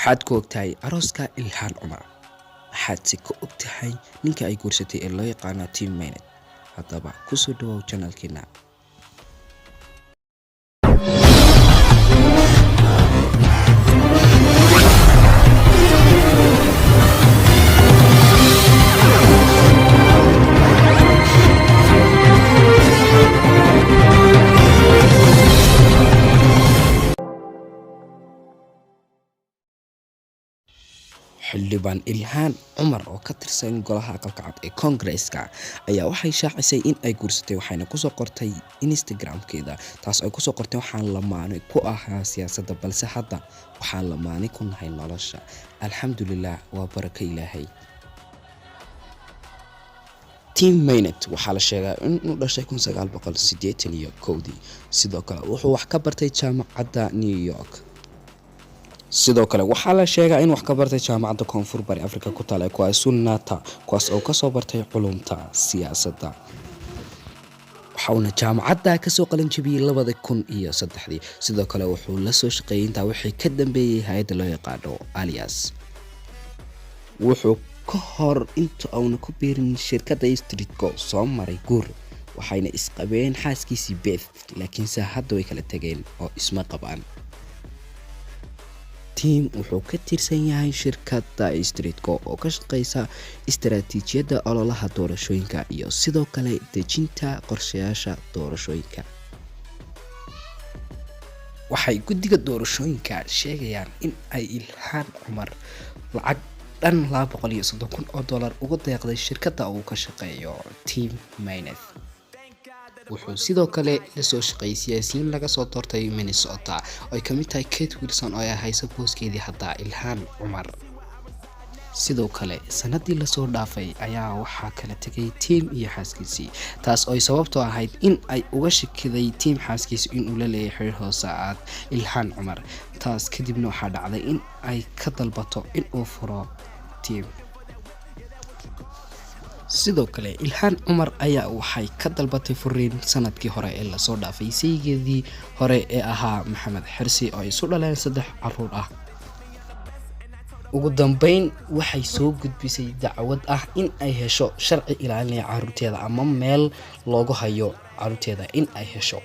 maxaad ku ogtahay arooska Ilhaan Cumar? maxaad si ku ogtahay ninka ay guursatay ee loo yaqaan Team Maynet? haddaba ku soo dhawow channelkeena. xildhibaan Ilhaan Cumar oo ka tirsan golaha aqalka cad ee Congress-ka ayaa waxay shaacisay in ay guursatay, waxayna ku soo qortay Instagram-keeda taas ay ku soo qortay waxaan lamaane ku ahaa siyaasadda balse hadda waxaan lamaane ku nahay nolosha. Alxamdulillah, waa baraka Ilaahay. Team Maynet waxaa la sheegaa inuu dhashay 1981 sidoo kale wuxuu wax ka bartay jaamacadda New York. sidoo kale waxaa la sheegaa in wax ka bartay jaamacadda Koonfur Bari Afrika ku taal ee KwaZulu-Natal kuwaas oo ka soo bartay culumta siyaasadda. waxaana jaamacadda ka soo qalin jabiyay 2003. sidoo kale wuxuu la soo shaqeeyay intaa wixii ka dambeeyay hay'adda loo yaqaano Alias. wuxuu ka hor inta aanu ku biirin shirkadda Streetco soo maray guur, waxayna isqabeen xaaskiisii Beth, laakiinse hadda way kala tageen oo isma qabaan. Team wuxuu ka tirsan yahay shirkadda Streetco oo ka shaqeysa istaraatiijiyadda ololaha doorashooyinka iyo sidoo kale dejinta qorshayaasha doorashooyinka. waxay guddiga doorashooyinka sheegayaan in ay Ilhaan Cumar lacag dhan $230,000 uga deeqday shirkadda uu ka shaqeeyo Team Maynet. wuxuu sidoo kale la soo shaqeeyay siyaasiyiin laga soo doortay Minnesota oo ay ka mid tahay Kate Wilson oo ay hayso booskeedii hadda Ilhaan Cumar. sidoo kale sanadii la soo dhaafay ayaa waxaa kala tagay Team iyo xaaskiisii, taas oo ay sababtoo ahayd in ay uga shakiday Team xaaskiisa in uu la leeyahay xiriir hoose ah Ilhaan Cumar. taas kadibna waxaa dhacday in ay ka dalbato in uu furo Team. sidoo kale Ilhaan Cumar ayaa waxay ka dalbatay furiin sanadkii hore ee la soo dhaafay saygeedii hore ee ahaa Maxamed Xirsi oo ay isu dhaleen 3 caruur ah. ugu dambeyn waxay soo gudbisay dacwad ah in ay hesho sharci ilaalinaya caruurteeda ama meel loogu hayo caruurteeda in ay hesho.